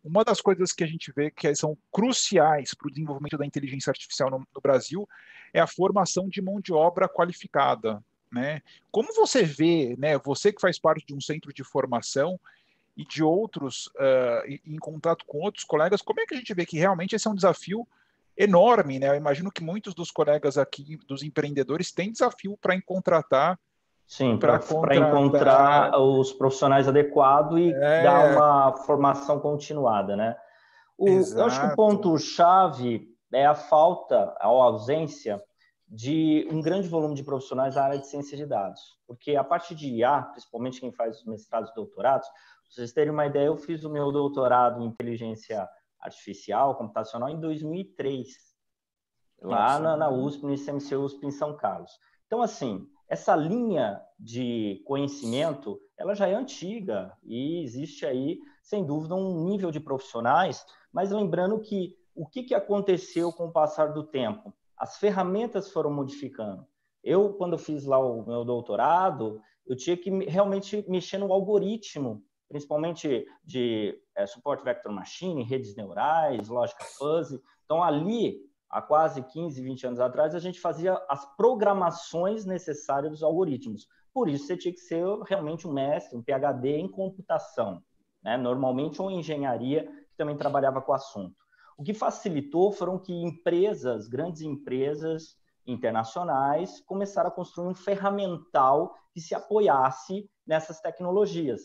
uma das coisas que a gente vê que são cruciais para o desenvolvimento da inteligência artificial no Brasil é a formação de mão de obra qualificada, né? Como você vê, né, você que faz parte de um centro de formação e de outros, em contato com outros colegas, como é que a gente vê que realmente esse é um desafio enorme, né? Eu imagino que muitos dos colegas aqui, dos empreendedores, têm desafio para contratar. Sim, para encontrar os profissionais adequados e dar uma formação continuada, né? Eu acho que o ponto-chave é a falta, a ausência de um grande volume de profissionais na área de ciência de dados. Porque a parte de IA, principalmente quem faz os mestrados e doutorados, para vocês terem uma ideia, eu fiz o meu doutorado em inteligência artificial, computacional, em 2003, lá na USP, no ICMC USP, em São Carlos. Então, assim, essa linha de conhecimento, ela já é antiga e existe aí, sem dúvida, um nível de profissionais, mas lembrando que o que aconteceu com o passar do tempo? As ferramentas foram modificando. Quando eu fiz lá o meu doutorado, eu tinha que realmente mexer no algoritmo, principalmente de suporte vector machine, redes neurais, lógica fuzzy. Então, ali, há quase 15, 20 anos atrás, a gente fazia as programações necessárias dos algoritmos. Por isso, você tinha que ser realmente um mestre, um PhD em computação, né? Normalmente, ou em engenharia, que também trabalhava com o assunto. O que facilitou foram que empresas, grandes empresas internacionais, começaram a construir um ferramental que se apoiasse nessas tecnologias.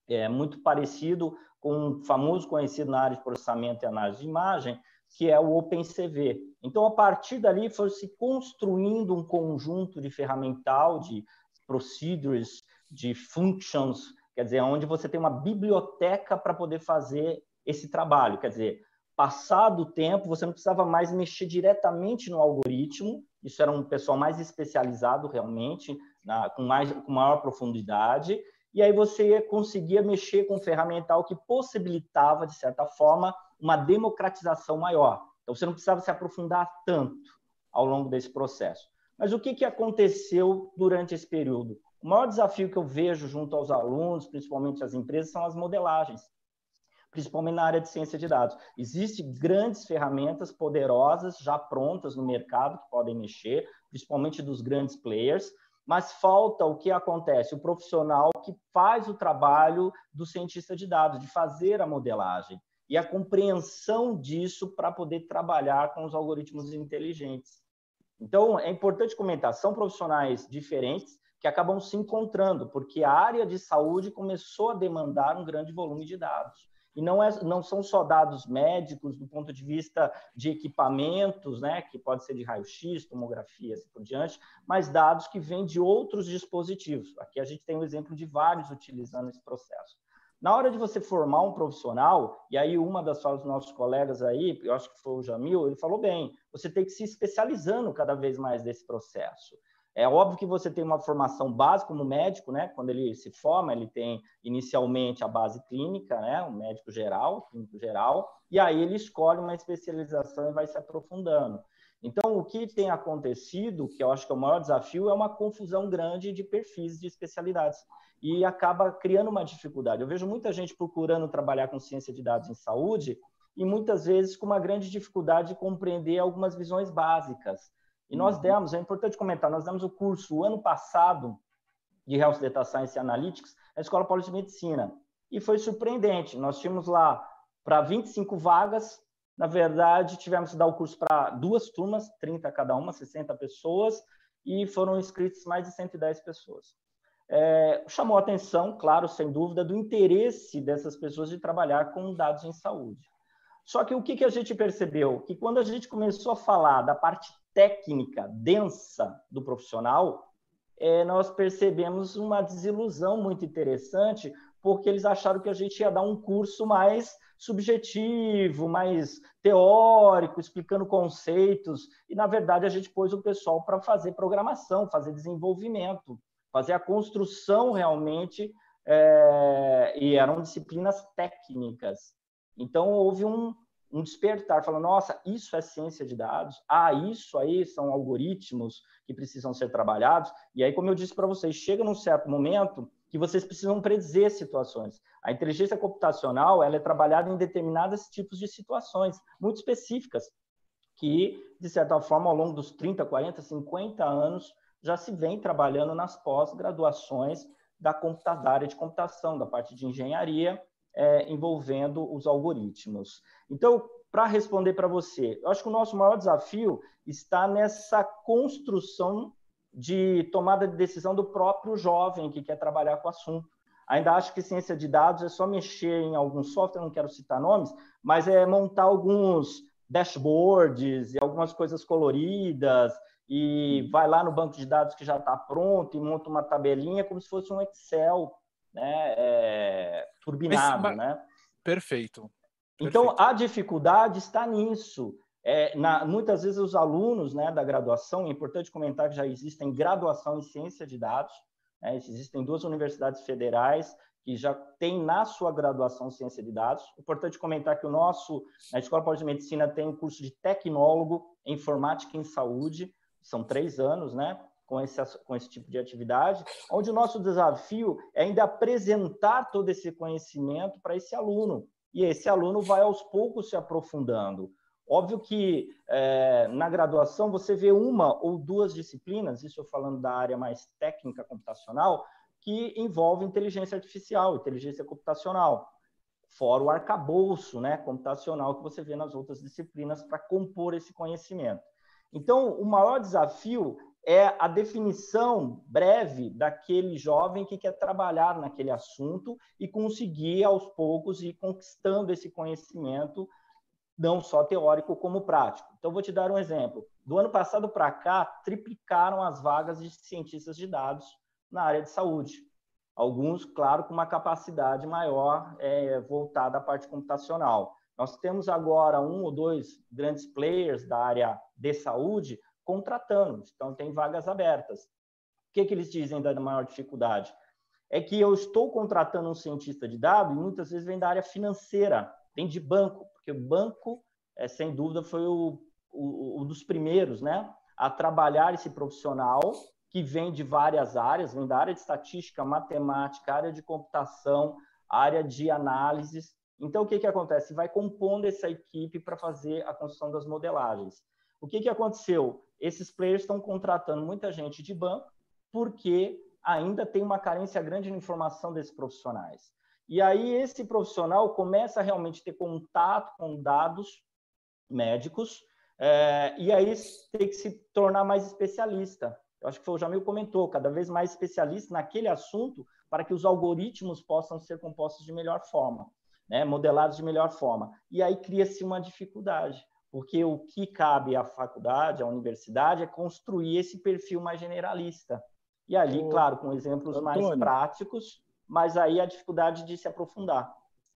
É muito parecido com um famoso conhecido na área de processamento e análise de imagem, que é o OpenCV. Então, a partir dali, foi se construindo um conjunto de ferramental, de procedures, de functions, quer dizer, onde você tem uma biblioteca para poder fazer esse trabalho. Quer dizer, passado o tempo, você não precisava mais mexer diretamente no algoritmo, isso era um pessoal mais especializado realmente, com maior profundidade, e aí você conseguia mexer com um ferramental que possibilitava, de certa forma, uma democratização maior. Então, você não precisava se aprofundar tanto ao longo desse processo. Mas o que aconteceu durante esse período? O maior desafio que eu vejo junto aos alunos, principalmente as empresas, são as modelagens, principalmente na área de ciência de dados. Existem grandes ferramentas poderosas, já prontas no mercado, que podem mexer, principalmente dos grandes players, mas falta o que acontece, o profissional que faz o trabalho do cientista de dados, de fazer a modelagem e a compreensão disso para poder trabalhar com os algoritmos inteligentes. Então, é importante comentar, são profissionais diferentes que acabam se encontrando, porque a área de saúde começou a demandar um grande volume de dados. E não são só dados médicos do ponto de vista de equipamentos, né, que pode ser de raio-x, tomografia, assim por diante, mas dados que vêm de outros dispositivos. Aqui a gente tem um exemplo de vários utilizando esse processo. Na hora de você formar um profissional, e aí uma das falas dos nossos colegas aí, eu acho que foi o Jamil, ele falou bem, você tem que se especializando cada vez mais nesse processo. É óbvio que você tem uma formação básica como médico, né? Quando ele se forma, ele tem inicialmente a base clínica, né? Um médico geral, clínico geral, e aí ele escolhe uma especialização e vai se aprofundando. Então, o que tem acontecido, que eu acho que é o maior desafio, é uma confusão grande de perfis de especialidades e acaba criando uma dificuldade. Eu vejo muita gente procurando trabalhar com ciência de dados em saúde e muitas vezes com uma grande dificuldade de compreender algumas visões básicas. E nós demos, é importante comentar, nós demos o curso ano passado de Health Data Science e Analytics na Escola Paulista de Medicina. E foi surpreendente. Nós tínhamos lá para 25 vagas. Na verdade, tivemos que dar o curso para 2 turmas, 30 cada uma, 60 pessoas, e foram inscritas mais de 110 pessoas. Chamou a atenção, claro, sem dúvida, do interesse dessas pessoas de trabalhar com dados em saúde. Só que o que a gente percebeu? Que quando a gente começou a falar da parte técnica densa do profissional, nós percebemos uma desilusão muito interessante, porque eles acharam que a gente ia dar um curso mais subjetivo, mais teórico, explicando conceitos, e, na verdade, a gente pôs o pessoal para fazer programação, fazer desenvolvimento, fazer a construção realmente, e eram disciplinas técnicas. Então, houve um despertar, falando, nossa, isso é ciência de dados, isso aí são algoritmos que precisam ser trabalhados, e aí, como eu disse para vocês, chega num certo momento que vocês precisam predizer situações. A inteligência computacional, ela é trabalhada em determinados tipos de situações muito específicas, que, de certa forma, ao longo dos 30, 40, 50 anos, já se vem trabalhando nas pós-graduações da área de computação, da parte de engenharia, envolvendo os algoritmos. Então, para responder para você, eu acho que o nosso maior desafio está nessa construção de tomada de decisão do próprio jovem que quer trabalhar com o assunto. Ainda acho que ciência de dados é só mexer em algum software, não quero citar nomes, mas é montar alguns dashboards e algumas coisas coloridas, e vai lá no banco de dados que já está pronto e monta uma tabelinha como se fosse um Excel, né, turbinado, né? Perfeito. Então, a dificuldade está nisso. Muitas vezes os alunos, né, da graduação, é importante comentar que já existem graduação em ciência de dados, né? Existem 2 universidades federais que já têm na sua graduação ciência de dados. Importante comentar que na Escola Paulista de Medicina tem um curso de tecnólogo em informática em saúde, são 3 anos, né, com esse tipo de atividade, onde o nosso desafio é ainda apresentar todo esse conhecimento para esse aluno, e esse aluno vai aos poucos se aprofundando. Óbvio que na graduação você vê 1 ou 2 disciplinas, isso eu falando da área mais técnica computacional, que envolve inteligência artificial, inteligência computacional, fora o arcabouço, né, computacional que você vê nas outras disciplinas para compor esse conhecimento. Então, o maior desafio é a definição breve daquele jovem que quer trabalhar naquele assunto e conseguir, aos poucos, ir conquistando esse conhecimento, não só teórico como prático. Então, vou te dar um exemplo. Do ano passado para cá, triplicaram as vagas de cientistas de dados na área de saúde. Alguns, claro, com uma capacidade maior voltada à parte computacional. Nós temos agora 1 ou 2 grandes players da área de saúde contratando, então tem vagas abertas. O que eles dizem da maior dificuldade? É que eu estou contratando um cientista de dados e muitas vezes vem da área financeira, vem de banco, porque o banco, sem dúvida, foi um dos primeiros, né, a trabalhar esse profissional que vem de várias áreas, vem da área de estatística, matemática, área de computação, área de análises. Então, o que acontece? Vai compondo essa equipe para fazer a construção das modelagens. O que aconteceu? Esses players estão contratando muita gente de banco porque ainda tem uma carência grande de informação desses profissionais. E aí esse profissional começa a realmente ter contato com dados médicos e aí tem que se tornar mais especialista. Eu acho que o Jamil comentou, cada vez mais especialista naquele assunto para que os algoritmos possam ser compostos de melhor forma, né? Modelados de melhor forma. E aí cria-se uma dificuldade, porque o que cabe à faculdade, à universidade, é construir esse perfil mais generalista. E ali, claro, com exemplos mais práticos, mas aí a dificuldade de se aprofundar.